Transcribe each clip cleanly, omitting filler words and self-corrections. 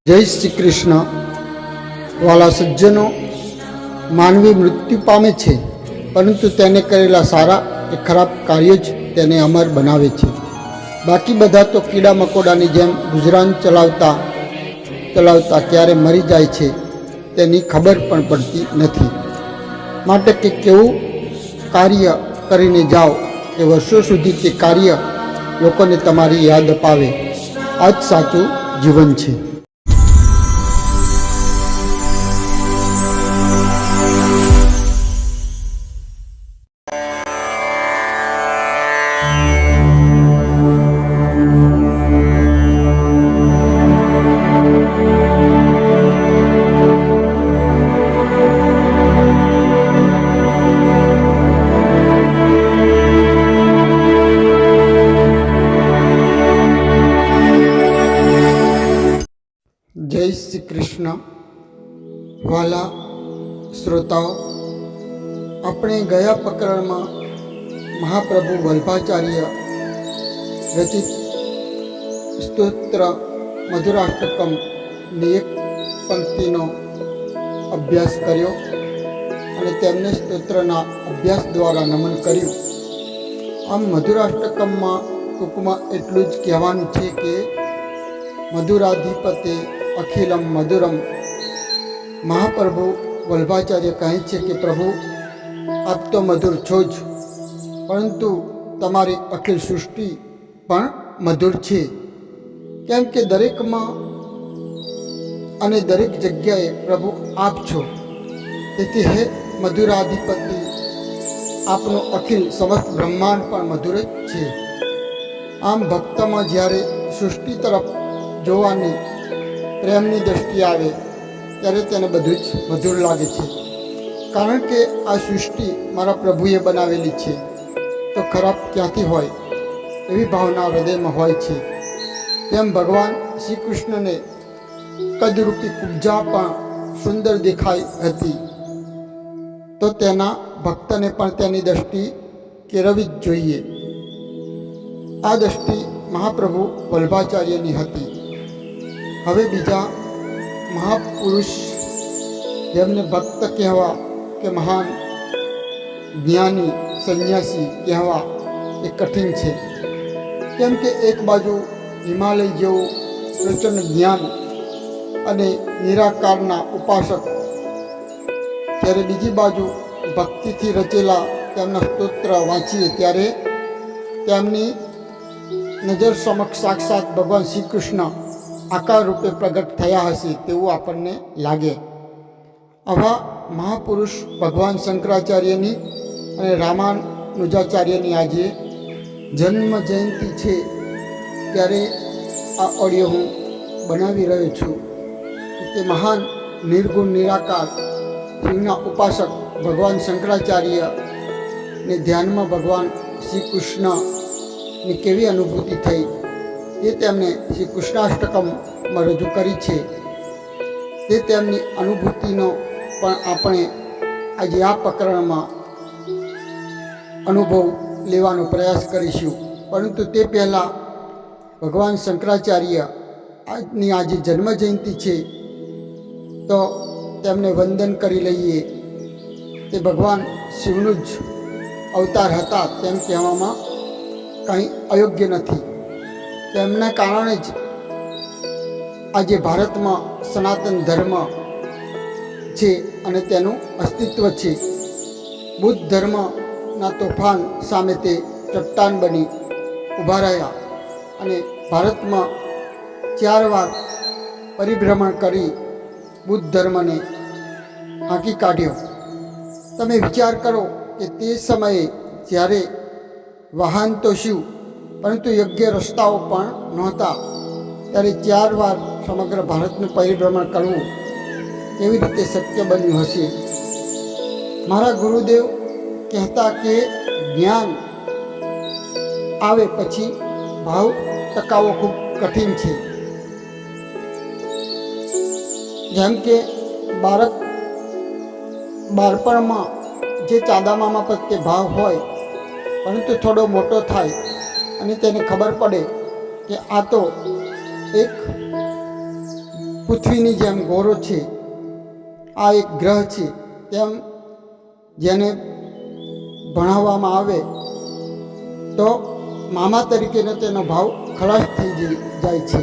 જય શ્રી કૃષ્ણ। વાલા સજ્જનો, માનવી મૃત્યુ પામે છે, પરંતુ તેને કરેલા સારા કે ખરાબ કાર્યો જ તેને અમર બનાવે છે। બાકી બધા તો કીડા મકોડાની જેમ ગુજરાન ચલાવતા ક્યારે મરી જાય છે તેની ખબર પણ પડતી નથી। માટે કે કેવું કાર્ય કરીને જાઓ કે વર્ષો સુધી તે કાર્ય લોકોને તમારી યાદ અપાવે, આ જ સાચું જીવન છે। જય શ્રી કૃષ્ણ। વાલા શ્રોતાઓ, આપણે ગયા પ્રકરણમાં મહાપ્રભુ વલ્ભાચાર્ય રચિત સ્તોત્ર મધુરાષ્ટકમની એક પંક્તિનો અભ્યાસ કર્યો અને તેમને સ્તોત્રના અભ્યાસ દ્વારા નમન કર્યું। આમ મધુરાષ્ટકમમાં ટૂંકમાં એટલું જ કહેવાનું છે કે મધુરાધિપતે અખિલમ મધુરમ। મહાપ્રભુ વલ્ભાચાર્ય કહે છે કે પ્રભુ, આપ તો મધુર છો જ, પરંતુ તમારી અખિલ સૃષ્ટિ પણ મધુર છે, કેમ કે દરેકમાં અને દરેક જગ્યાએ પ્રભુ આપ છો। તેથી હે મધુરાધિપતિ, આપનું અખિલ સમસ્ત બ્રહ્માંડ પણ મધુર જ છે। આમ ભક્તમાં જ્યારે સૃષ્ટિ તરફ જોવાની પ્રેમની દ્રષ્ટિ આવે ત્યારે તેને બધું જ મધુર લાગે છે, કારણ કે આ સૃષ્ટિ મારા પ્રભુએ બનાવેલી છે તો ખરાબ ક્યાંથી હોય, એવી ભાવના હૃદયમાં હોય છે। તેમ ભગવાન શ્રી કૃષ્ણને કદરૂપી કુબ્જા પણ સુંદર દેખાઈ હતી, તો તેના ભક્તને પણ તેની દ્રષ્ટિ કેળવવી જ જોઈએ। આ દ્રષ્ટિ મહાપ્રભુ વલ્ભાચાર્યની હતી। હવે બીજા મહાપુરુષ જેમને ભક્ત કહેવા કે મહાન જ્ઞાની સંન્યાસી કહેવા એ કઠિન છે, કેમ કે એક બાજુ હિમાલય જેવું પ્રચંડ જ્ઞાન અને નિરાકારના ઉપાસક, જ્યારે બીજી બાજુ ભક્તિથી રચેલા તેમના સ્તોત્ર વાંચીએ ત્યારે તેમની નજર સમક્ષ સાક્ષાત ભગવાન શ્રી કૃષ્ણ આકાર રૂપે પ્રગટ થયા હશે તેવું આપણને લાગે। આવા મહાપુરુષ ભગવાન શંકરાચાર્યની અને રામાનુજાચાર્યની આજે જન્મ જયંતિ છે, ત્યારે આ ઓડિયો હું બનાવી રહ્યો છું। તે મહાન નિર્ગુણ નિરાકાર શિવના ઉપાસક ભગવાન શંકરાચાર્યને ધ્યાનમાં ભગવાન શ્રી કૃષ્ણની કેવી અનુભૂતિ થઈ તે તેમણે શ્રી કૃષ્ણાષ્ટકમમાં રજૂ કરી છે। તે તેમની અનુભૂતિનો પણ આપણે આજે આ પ્રકરણમાં અનુભવ લેવાનો પ્રયાસ કરીશું। પરંતુ તે પહેલાં ભગવાન શંકરાચાર્યની આજે જન્મજયંતિ છે તો તેમને વંદન કરી લઈએ। તે ભગવાન શિવનું જ અવતાર હતા તેમ કહેવામાં કંઈ અયોગ્ય નથી। તેમના કારણે જ આજે ભારતમાં સનાતન ધર્મ છે અને તેનું અસ્તિત્વ છે। બુદ્ધ ધર્મના તોફાન સામે તે ચટ્ટાન બની ઊભા રહ્યા અને ભારતમાં 4 વાર પરિભ્રમણ કરી બુદ્ધ ધર્મને હાંકી કાઢ્યો। તમે વિચાર કરો કે તે સમયે જ્યારે વાહન તો શું, પરંતુ યોગ્ય રસ્તાઓ પણ નહોતા, ત્યારે 4 વાર સમગ્ર ભારતનું પરિભ્રમણ કરવું કેવી રીતે શક્ય બન્યું હશે? મારા ગુરુદેવ કહેતા કે જ્ઞાન આવે પછી ભાવ ટકાવવો ખૂબ કઠિન છે। જેમ કે બાળપણમાં જે ચાદામામા પ્રત્યે ભાવ હોય, પરંતુ થોડો મોટો થાય અને તેને ખબર પડે કે આ તો એક પૃથ્વીની જેમ ગોરો છે, આ એક ગ્રહ છે, તેમ જેને ભણાવવામાં આવે તો મામા તરીકેનો તેનો ભાવ ખલાસ થઈ જાય છે.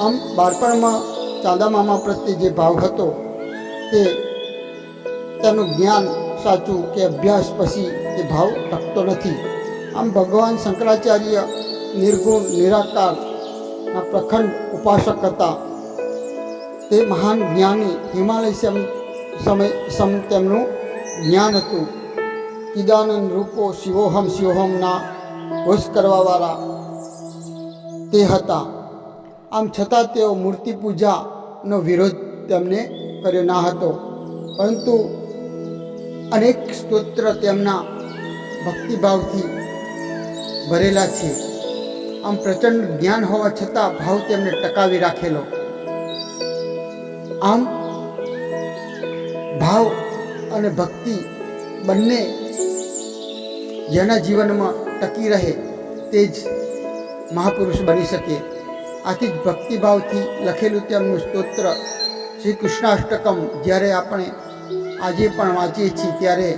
આમ બાળપણમાં ચાંદા મામા પ્રત્યે જે ભાવ હતો તે તેનું જ્ઞાન સાચું કે અભ્યાસ પછી તે ભાવ ટકતો નથી. આમ ભગવાન શંકરાચાર્ય નિર્ગુણ નિરાકારના પ્રખંડ ઉપાસક હતા. તે મહાન જ્ઞાની હિમાલય સમ તેમનું જ્ઞાન હતું. ચિદાનંદ રૂપો શિવોહમ શિવોહમના ઘોષ કરવાવાળા તે હતા. આમ છતાં તેઓ મૂર્તિ પૂજાનો વિરોધ તેમને કર્યો ના હતો, પરંતુ અનેક સ્તોત્ર તેમના ભક્તિભાવથી ભરેલા છે. આમ પ્રચંડ જ્ઞાન હોવા છતાં ભાવ તેમને ટકાવી રાખેલો. આમ ભાવ અને ભક્તિ બંને જેના જીવનમાં ટકી રહે તે જ મહાપુરુષ બની શકે. આથી જ ભક્તિભાવથી લખેલું તેમનું સ્તોત્ર શ્રી કૃષ્ણાષ્ટકમ જ્યારે આપણે આજે પણ વાંચીએ છીએ ત્યારે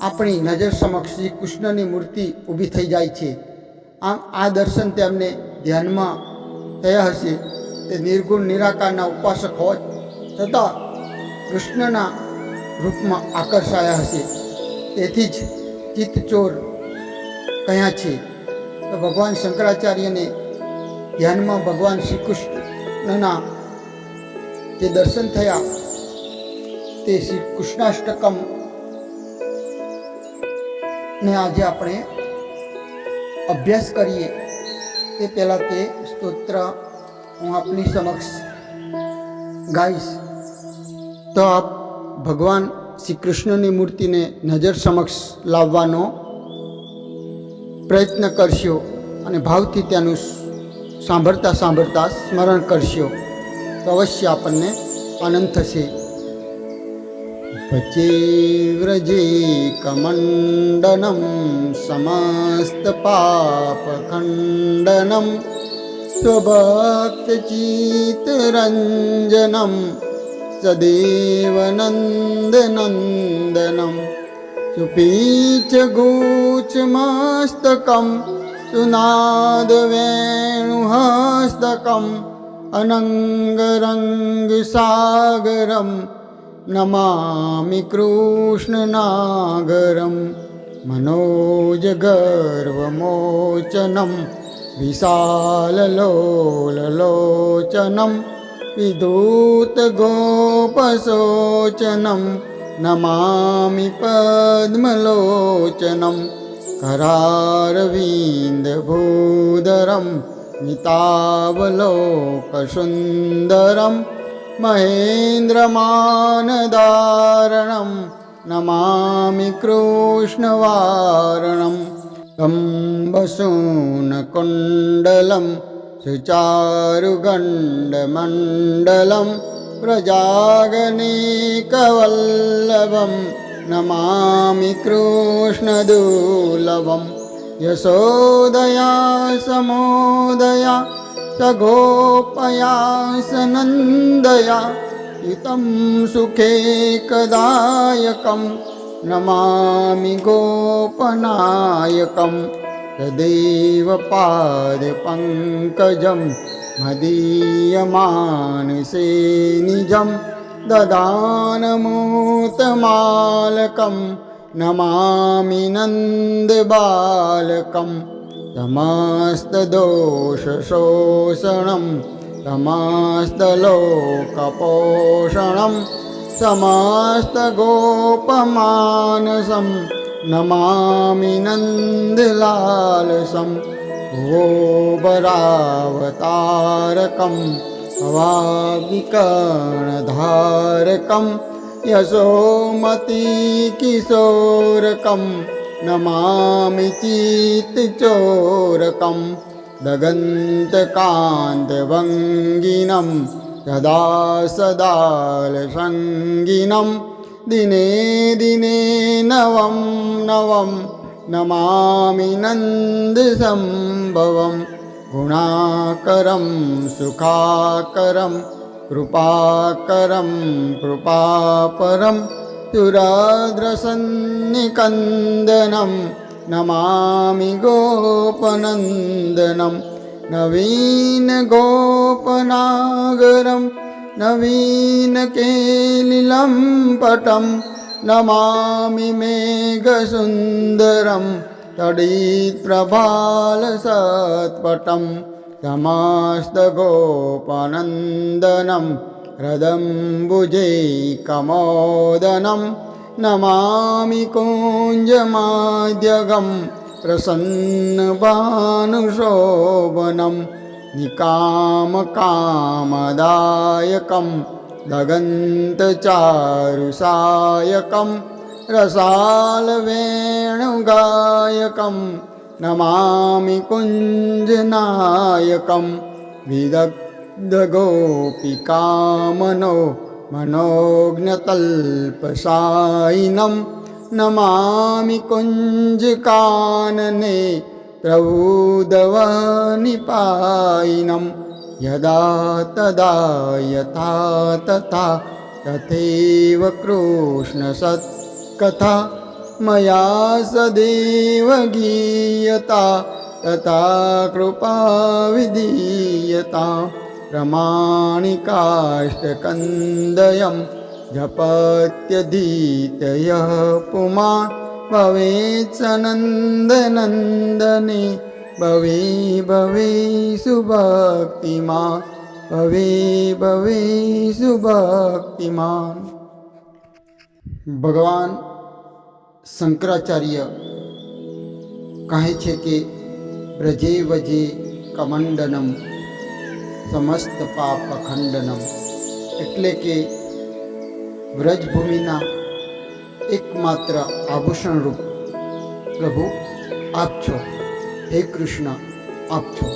આપણી નજર સમક્ષ શ્રી કૃષ્ણની મૂર્તિ ઊભી થઈ જાય છે. આમ આ દર્શન તેમને ધ્યાનમાં થયા હશે. તે નિર્ગુણ નિરાકારના ઉપાસક હોવા છતાં કૃષ્ણના રૂપમાં આકર્ષાયા હશે. તેથી જ ચિત્તચોર કહ્યા છે. તો ભગવાન શંકરાચાર્યને ધ્યાનમાં ભગવાન શ્રી કૃષ્ણના જે દર્શન થયા તે શ્રી કૃષ્ણાષ્ટકમ ને આજે આપણે અભ્યાસ કરીએ તે પહેલાં તે સ્તોત્ર હું આપની સમક્ષ ગાઈશ. તો આપ ભગવાન શ્રી કૃષ્ણની મૂર્તિને નજર સમક્ષ લાવવાનો પ્રયત્ન કરશો અને ભાવથી તેનું સાંભળતા સાંભળતા સ્મરણ કરશો તો અવશ્ય આપણને આનંદ થશે. પચે વ્રજે કમંડનમ સમસ્ત પાપ ખંડનમ સ્વભક્ત ચિત્તરંજનમ સદેવ નંદનંદનમ સુપીચ ગૂચ મસ્તકમ સુનાદ વેણુહસ્તકમ અનંગરંગ સાગરમ નમામિ કૃષ્ણનાગરમ મનોજ ગર્વમોચનમ વિશાલલોલલોચનમ વિધૂત ગોપશોચનમ નમામિ પદ્મલોચનમ કરારવિંદ ભૂધરમ મિતાવલોકસુંદરમ મહેન્દ્રમાનદારણમ નમામિ કૃષ્ણવારણમ કંબસૂનકુંડલમ સુચારુગંડમંડલમ વ્રજાગનિકવલ્લભમ નમામિ કૃષ્ણદુર્લભમ યશોદયા સમોદયા સગોપયા સનંદયા યુતમ સુખેકદાયકમ નમામિ ગોપનાયકમ તદેવ પાદપંકજમ મદીયમાનસે નિજમ દદાનમૂતમાલકમ નમામિ નંદબાલકમ સમસ્તદોષશોષણમ સમસ્તલોકપોષણમ સમસ્તગોપમાનસમ નમામિ નંદલાલસમ ગોબરાવતારકમ ભવાબ્ધિકર્ણધારકમ યશોમતી કિશોરકમ નમામિ ચિત્તચોરકમ દગંતકાંતભંગિનમ સદા સદાલસંગિનમ દિને દિને નવમ નવમ નમામિ નંદસંભવમ ગુણાકરમ સુખાકરમ कृपाकरं कृपापरं सुराद्रसन्निकन्दनं नमामि गोपनन्दनं नवीनगोपनागरं नवीनकेलिलं पटं नमामि मेघसुन्दरं तडित्प्रभालसत्पटं समस्तगोपनन्दनं हृदम्बुजैकमोदनं नमामि कुञ्जमाद्यगं प्रसन्नभानुशोभनं निकामकामदायकं दगन्तचारुसायकं रसालवेणुगायकं नमामि कुञ्जनायकं विदग्धगोपिकामनो मनोज्ञतल्पसायिनं नमामि कुञ्जकानने प्रभुदवनिपायिनं यदा तदा यथा तथा तथैव कृष्णसत्कथा मया सदैव गीयता तथा कृपा विधीयता प्रमाणिकाष्टकन्दयं जपत्यधीतयः पुमान् भवेत् सनन्दनन्दने भवे भवे सुभक्तिमान् भवे भवे सुभक्तिमान्। भगवान શંકરાચાર્ય કહે છે કે વ્રજે વજે કમંડનમ સમસ્ત પાપ ખંડનમ, એટલે કે વ્રજભૂમિના એકમાત્ર આભૂષણ રૂપ પ્રભુ આપ છો, હે કૃષ્ણ આપ છો.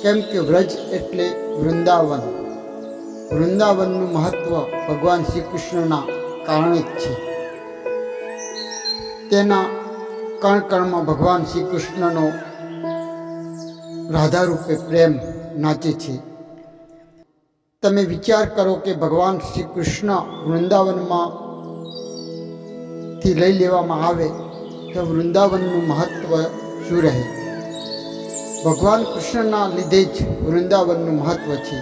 કેમ કે વ્રજ એટલે વૃંદાવન. વૃંદાવનનું મહત્વ ભગવાન શ્રી કૃષ્ણના કારણે જ છે. તેના કણ કણમાં ભગવાન શ્રી કૃષ્ણનો રાધા રૂપે પ્રેમ નાચે છે. તમે વિચાર કરો કે ભગવાન શ્રી કૃષ્ણ વૃંદાવનમાં થી લઈ લેવામાં આવે તો વૃંદાવનનું મહત્વ શું રહે? ભગવાન કૃષ્ણના લીધે જ વૃંદાવનનું મહત્વ છે.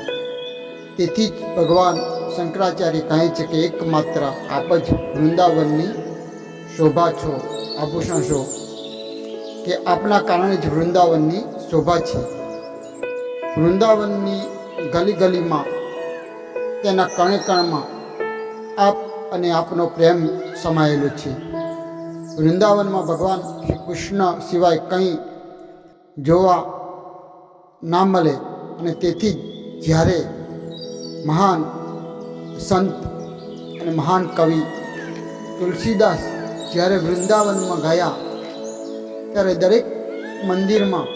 તેથી જ ભગવાન શંકરાચાર્ય કહે છે કે એકમાત્ર આપ જ વૃંદાવનની શોભા છો, આભૂષણ છો, કે આપના કારણે જ વૃંદાવનની શોભા છે. વૃંદાવનની ગલી ગલીમાં, તેના કણે કણમાં આપ અને આપનો પ્રેમ સમાયેલો છે. વૃંદાવનમાં ભગવાન શ્રી કૃષ્ણ સિવાય કંઈ જોવા ના મળે. અને તેથી જ જ્યારે મહાન સંત અને મહાન કવિ તુલસીદાસ જ્યારે વૃંદાવનમાં ગયા ત્યારે દરેક મંદિરમાં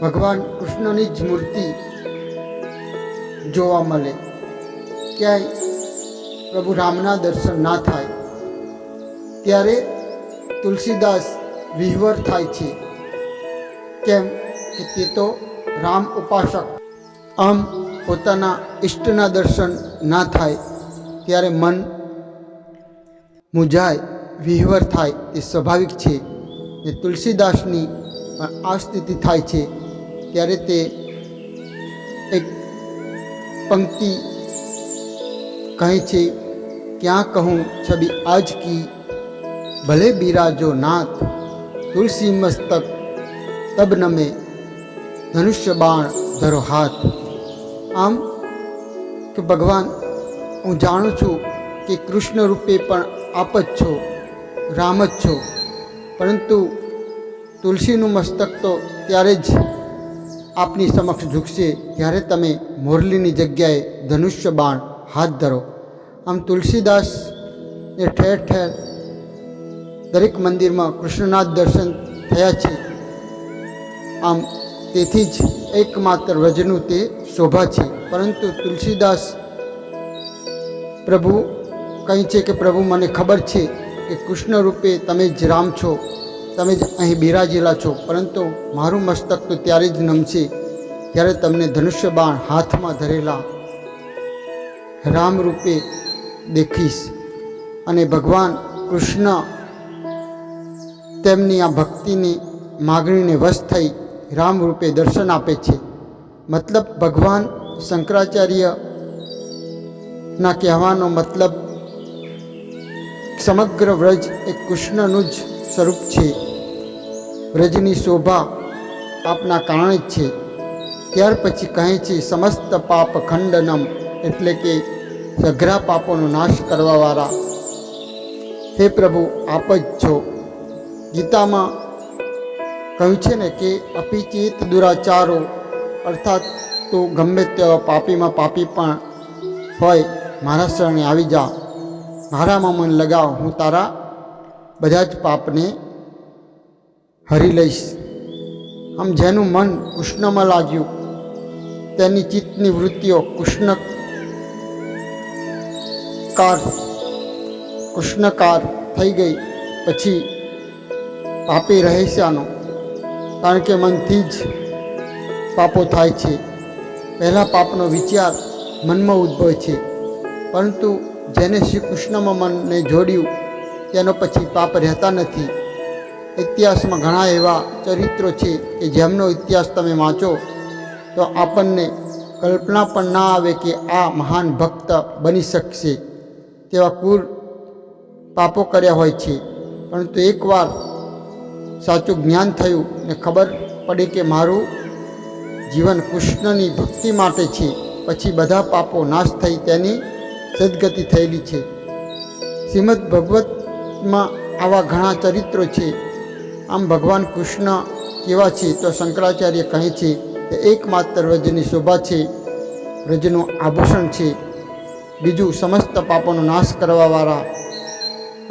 ભગવાન કૃષ્ણની જ મૂર્તિ જોવા મળે. ક્યાંય પ્રભુ રામના દર્શન ના થાય ત્યારે તુલસીદાસ વિહ્વર થાય છે. કેમ કે તે તો રામ ઉપાસક. આમ પોતાના ઈષ્ટના દર્શન ના થાય ત્યારે મન મૂંઝાય, વિહ્વર થાય, તે સ્વાભાવિક છે. એ તુલસીદાસની પણ આ સ્થિતિ થાય છે. ત્યારે તે એક પંક્તિ કહે છે, ક્યાં કહું છબી આજ કી ભલે બિરાજો નાથ, તુલસી મસ્તક તબ નમે ધનુષ્ય બાણ ધરો હાથ. આમ કે ભગવાન, હું જાણું છું કે કૃષ્ણ રૂપે પણ આપ જ છો, રામ જ છો, પરંતુ તુલસીનું મસ્તક તો ત્યારે જ આપની સમક્ષ ઝૂકશે જ્યારે તમે મોરલીની જગ્યાએ ધનુષ્ય બાણ હાથ ધરો. આમ તુલસીદાસને ઠેર ઠેર દરેક મંદિરમાં કૃષ્ણના દર્શન થયા છે. આમ તેથી જ એકમાત્ર વ્રજનું તે શોભા છે. પરંતુ તુલસીદાસ પ્રભુ કહે છે કે પ્રભુ, મને ખબર છે કે કૃષ્ણ રૂપે તમે જ રામ છો, તમે જ અહીં બિરાજેલા છો, પરંતુ મારું મસ્તક તો ત્યારે જ નમશે ત્યારે તમને ધનુષ્ય બાણ હાથમાં ધરેલા રામ રૂપે દેખીશ. અને ભગવાન કૃષ્ણ તેમની આ ભક્તિની માગણીને વશ થઈ રામ રૂપે દર્શન આપે છે. મતલબ ભગવાન શંકરાચાર્યના કહેવાનો મતલબ સમગ્ર વ્રજ એ કૃષ્ણનું જ સ્વરૂપ છે. વ્રજની શોભા આપના કારણે જ છે. ત્યાર પછી કહે છે સમસ્ત પાપ ખંડનમ, એટલે કે સઘળા પાપોનો નાશ કરવાવાળા હે પ્રભુ આપ જ છો. ગીતામાં કહ્યું છે ને કે અપિચેત દુરાચારો, અર્થાત તો ગમે તેવા પાપીમાં પાપી પણ હોય, મારા શરણે આવી જા, મારામાં મન લગાવ, હું તારા બધા જ પાપને હરી લઈશ. આમ જેનું મન કૃષ્ણમાં લાગ્યું, તેની ચિત્તની વૃત્તિઓ કૃષ્ણકાર થઈ ગઈ. પછી પાપી રહસ્યાનો, કારણ કે મનથી જ પાપો થાય છે. પહેલાં પાપનો વિચાર મનમાં ઉદ્ભવે છે, પરંતુ જેને શ્રી કૃષ્ણમાં મનને જોડ્યું તેનો પછી પાપ રહેતા નથી. ઇતિહાસમાં ઘણા એવા ચરિત્રો છે કે જેમનો ઇતિહાસ તમે વાંચો તો આપણને કલ્પના પણ ના આવે કે આ મહાન ભક્ત બની શકશે. તેવા ક્રૂર પાપો કર્યા હોય છે, પરંતુ એકવાર સાચું જ્ઞાન થયું ને ખબર પડી કે મારું જીવન કૃષ્ણની ભક્તિ માટે છે, પછી બધા પાપો નાશ થઈ તેની સદગતિ થયેલી છે. શ્રીમદ ભગવતમાં આવા ઘણા ચરિત્રો છે. આમ ભગવાન કૃષ્ણ કેવા છે તો શંકરાચાર્ય કહે છે કે એકમાત્ર વ્રજની શોભા છે, વ્રજનું આભૂષણ છે. બીજું સમસ્ત પાપોનો નાશ કરવાવાળા.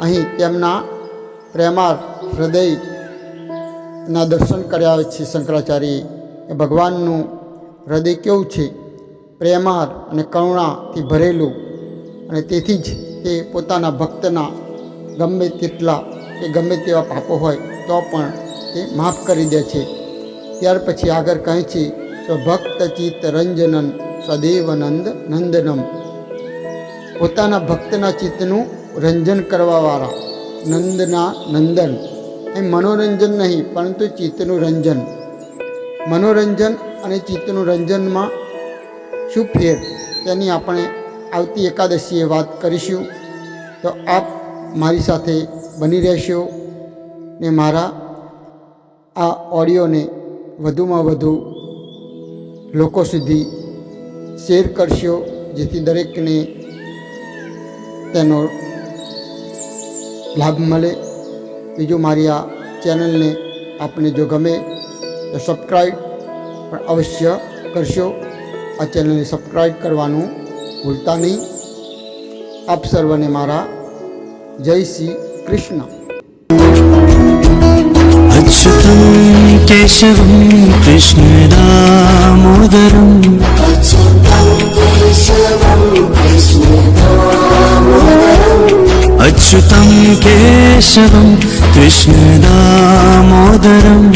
અહીં તેમના પ્રેમાર હૃદયના દર્શન કર્યા છે શંકરાચાર્યએ. એ ભગવાનનું હૃદય કેવું છે? પ્રેમાર અને કરુણાથી ભરેલું. અને તેથી જ તે પોતાના ભક્તના ગમે તેટલા કે ગમે તેવા પાપો હોય તો પણ તે માફ કરી દે છે. ત્યાર પછી આગળ કહે છે સ્વભક્ત ચિત્ત રંજનન સદૈવનંદ નંદનમ, પોતાના ભક્તના ચિત્તનું રંજન કરવાવાળા, નંદના નંદન. એ મનોરંજન નહીં, પરંતુ ચિત્તનું રંજન. મનોરંજન અને ચિત્તનું રંજનમાં શું ફેર, તેની આપણે આવતી એકાદશીએ વાત કરીશું. તો આપ મારી સાથે બની રહેશો ને મારા આ ઓડિયોને વધુમાં વધુ લોકો સુધી શેર કરશો, જેથી દરેકને તેનો લાભ મળે. બીજું, મારી આ ચેનલને આપને જો ગમે તો સબસ્ક્રાઈબ પણ અવશ્ય કરશો. આ ચેનલને સબસ્ક્રાઈબ કરવાનું ભૂલતા નહીં. આપ સર્વને મારા જય શ્રી કૃષ્ણ. अच्युतं केशवं कृष्णदामोदरम् अच्युतं केशवं कृष्णदामोदरम्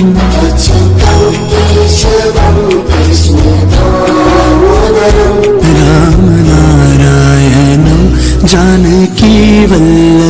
रामनारायणं जानकीवल्लभम्